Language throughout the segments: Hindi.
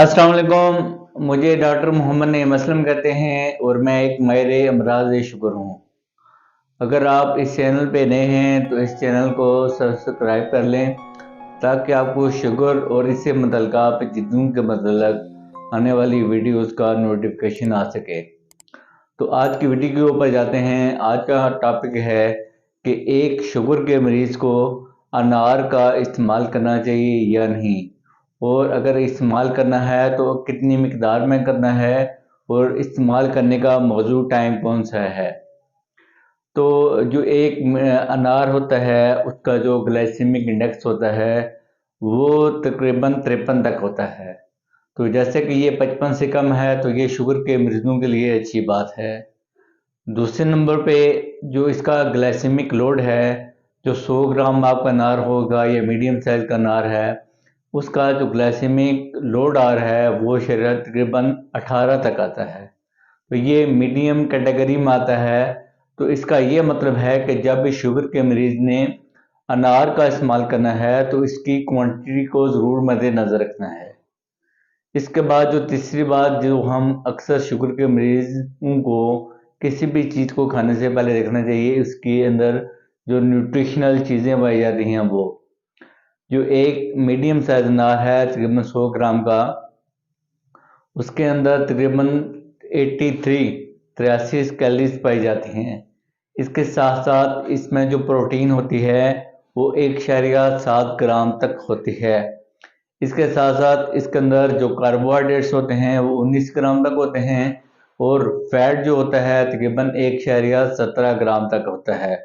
अस्सलाम वालेकुम। मुझे डॉक्टर मोहम्मद नईम असलम कहते हैं और मैं एक माहिर अमराज शुगर हूँ। अगर आप इस चैनल पे नए हैं तो इस चैनल को सब्सक्राइब कर लें ताकि आपको शुगर और इससे मुतल्लिका पेचीदगियों के मतलब आने वाली वीडियोस का नोटिफिकेशन आ सके। तो आज की वीडियो के ऊपर जाते हैं। आज का टॉपिक है कि एक शुगर के मरीज़ को अनार का इस्तेमाल करना चाहिए या नहीं, और अगर इस्तेमाल करना है तो कितनी मिकदार में करना है और इस्तेमाल करने का मौजूद टाइम कौन सा है। तो जो एक अनार होता है उसका जो ग्लाइसेमिक इंडेक्स होता है वो तकरीबन 53 तक होता है। तो जैसे कि ये 55 से कम है तो ये शुगर के मरीजों के लिए अच्छी बात है। दूसरे नंबर पे जो इसका ग्लाइसेमिक लोड है, जो 100 ग्राम आपका अनार होगा या मीडियम साइज़ का अनार है, उसका जो ग्लाइसेमिक लोड आ रहा है वो शरीर तकरीबन 18 तक आता है। तो ये मीडियम कैटेगरी में आता है। तो इसका ये मतलब है कि जब भी शुगर के मरीज़ ने अनार का इस्तेमाल करना है तो इसकी क्वांटिटी को ज़रूर मद्देनज़र रखना है। इसके बाद जो तीसरी बात जो हम अक्सर शुगर के मरीज़ों को किसी भी चीज़ को खाने से पहले देखना चाहिए, उसके अंदर जो न्यूट्रिशनल चीज़ें पाई जाती हैं वो। जो एक मीडियम साइज़ अनार है तकरीबन 100 ग्राम का, उसके अंदर तकरीबन 83 कैलोरीज पाई जाती हैं। इसके साथ साथ इसमें जो प्रोटीन होती है वो 1.7 ग्राम तक होती है। इसके साथ साथ इसके अंदर जो कार्बोहाइड्रेट्स होते हैं वो 19 ग्राम तक होते हैं, और फैट जो होता है तकरीबन 1.17 ग्राम तक होता है।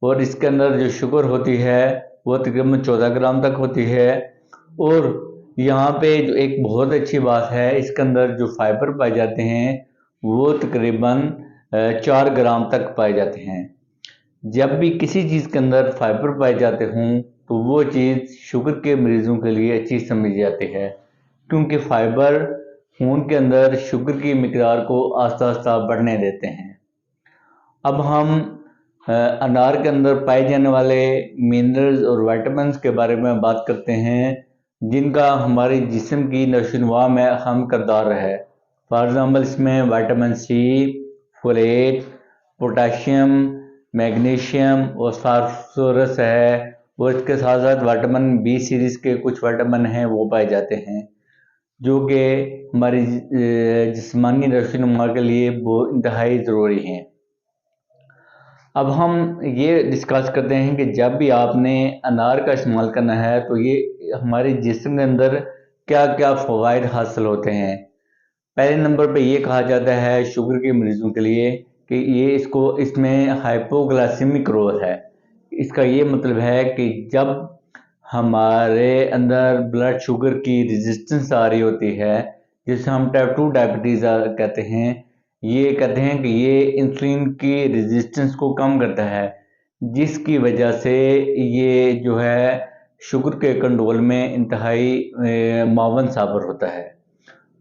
और इसके अंदर जो शुगर होती है वो तकरीबन 14 ग्राम तक होती है। और यहाँ पे जो एक बहुत अच्छी बात है, इसके अंदर जो फाइबर पाए जाते हैं वो तकरीबन 4 ग्राम तक पाए जाते हैं। जब भी किसी चीज़ के अंदर फाइबर पाए जाते हों तो वो चीज़ शुगर के मरीजों के लिए अच्छी समझी जाती है, क्योंकि फाइबर खून के अंदर शुगर की मिकदार को आस्ता आस्ता बढ़ने देते हैं। अब हम अनार के अंदर पाए जाने वाले मिनरल्स और विटामिन्स के बारे में बात करते हैं, जिनका हमारे जिस्म की नशोनुमा में अहम किरदार है। फॉर एग्ज़ाम्पल इसमें vitamin C, folate, potassium, magnesium और फास्फोरस है, और इसके साथ साथ विटामिन बी सीरीज़ के कुछ विटामिन हैं वो पाए जाते हैं, जो कि हमारी जिस्मानी नशोनुमा के लिए वो इंतहाई ज़रूरी हैं। अब हम ये डिस्कस करते हैं कि जब भी आपने अनार का इस्तेमाल करना है तो ये हमारे जिस्म के अंदर क्या क्या फ़वाइद हासिल होते हैं। पहले नंबर पे ये कहा जाता है शुगर के मरीजों के लिए कि ये इसमें हाइपोग्लाइसेमिक रोल है। इसका ये मतलब है कि जब हमारे अंदर ब्लड शुगर की रेजिस्टेंस आ रही होती है, जिसे हम टाइप 2 डायबिटीज़ कहते हैं, ये कहते हैं कि ये इंसुलिन की रेजिस्टेंस को कम करता है, जिसकी वजह से ये जो है शुगर के कंट्रोल में इंतहाई मावन साबित होता है।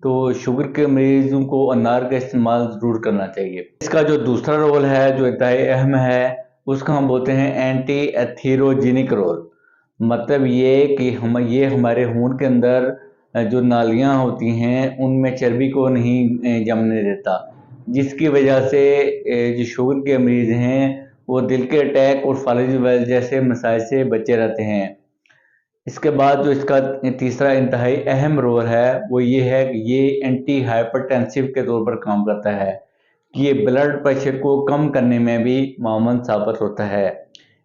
तो शुगर के मरीजों को अनार का इस्तेमाल ज़रूर करना चाहिए। इसका जो दूसरा रोल है जो इंतहाई अहम है, उसको हम बोलते हैं एंटी एथीरोजेनिक रोल। मतलब ये कि ये हमारे खून के अंदर जो नालियाँ होती हैं उनमें चर्बी को नहीं जमने देता, जिसकी वजह से जो शुगर के मरीज़ हैं वो दिल के अटैक और फालज वैल जैसे मसाइल से बचे रहते हैं। इसके बाद जो इसका तीसरा इंतहाई अहम रोल है वो ये है कि ये एंटी हाइपरटेंसिव के तौर पर काम करता है, कि ये ब्लड प्रेशर को कम करने में भी मामून साबित होता है।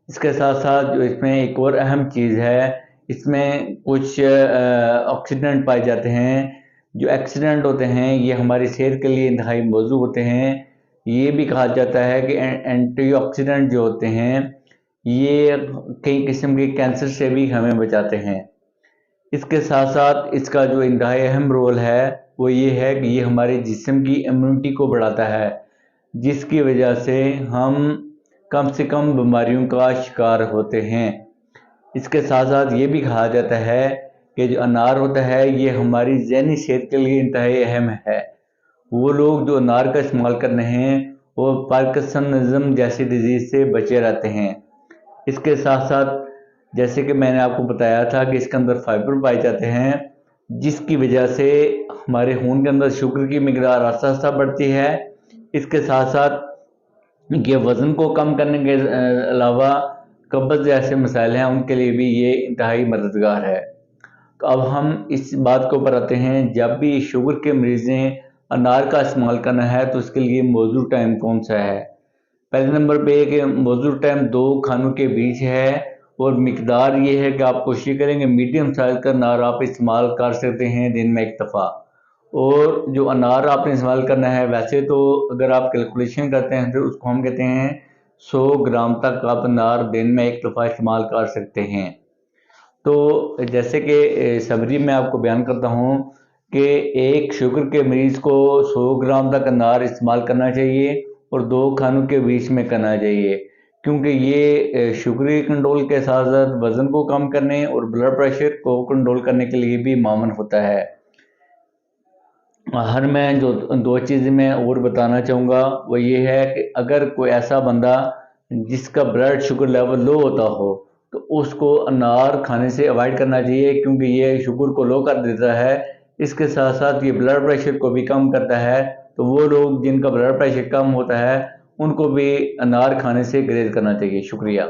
इसके साथ साथ जो इसमें एक और अहम चीज़ है, इसमें कुछ ऑक्सीडेंट पाए जाते हैं। जो एक्सीडेंट होते हैं ये हमारी सेहत के लिए इंतहाई मौजूद होते हैं। ये भी कहा जाता है कि एंटीऑक्सीडेंट जो होते हैं ये कई किस्म के कैंसर से भी हमें बचाते हैं। इसके साथ साथ इसका जो इंतहाई अहम रोल है वो ये है कि ये हमारे जिस्म की इम्यूनिटी को बढ़ाता है, जिसकी वजह से हम कम से कम बीमारियों का शिकार होते हैं। इसके साथ साथ ये भी कहा जाता है कि जो अनार होता है ये हमारी ज़हनी सेहत के लिए इंतहाई अहम है। वो लोग जो अनार का इस्तेमाल कर रहे हैं वो पार्किंसनिज्म जैसी डिजीज़ से बचे रहते हैं। इसके साथ साथ जैसे कि मैंने आपको बताया था कि इसके अंदर फाइबर पाए जाते हैं, जिसकी वजह से हमारे खून के अंदर शुगर की मिकदार आहिस्ता आहिस्ता बढ़ती है। इसके साथ साथ ये वज़न को कम करने के अलावा कब्ज़ जैसे मसाइल हैं उनके लिए भी ये इंतहाई मददगार है। तो अब हम इस बात के ऊपर आते हैं, जब भी शुगर के मरीज़ ने अनार का इस्तेमाल करना है तो इसके लिए मौजूद टाइम कौन सा है। पहले नंबर पे कि मौजूद टाइम 2 खानों के बीच है और मिकदार ये है कि आप कोशिश करेंगे मीडियम साइज़ का अनार आप इस्तेमाल कर सकते हैं दिन में 1 दफ़ा। और जो अनार आपने इस्तेमाल करना है, वैसे तो अगर आप कैलकुलेशन करते हैं तो उसको हम कहते हैं 100 ग्राम तक आप अनार दिन में 1 दफ़ा इस्तेमाल कर सकते हैं। तो जैसे कि समरी में आपको बयान करता हूँ कि एक शुगर के मरीज़ को 100 ग्राम तक अनार इस्तेमाल करना चाहिए और 2 खानों के बीच में करना चाहिए, क्योंकि ये शुगर कंट्रोल के साथ साथ वज़न को कम करने और ब्लड प्रेशर को कंट्रोल करने के लिए भी मामून होता है। हर मैं जो 2 चीज़ें मैं और बताना चाहूँगा वो ये है कि अगर कोई ऐसा बंदा जिसका ब्लड शुगर लेवल लो होता हो तो उसको अनार खाने से अवॉइड करना चाहिए, क्योंकि ये शुगर को लो कर देता है। इसके साथ साथ ये ब्लड प्रेशर को भी कम करता है। तो वो लोग जिनका ब्लड प्रेशर कम होता है उनको भी अनार खाने से गुरेज करना चाहिए। शुक्रिया।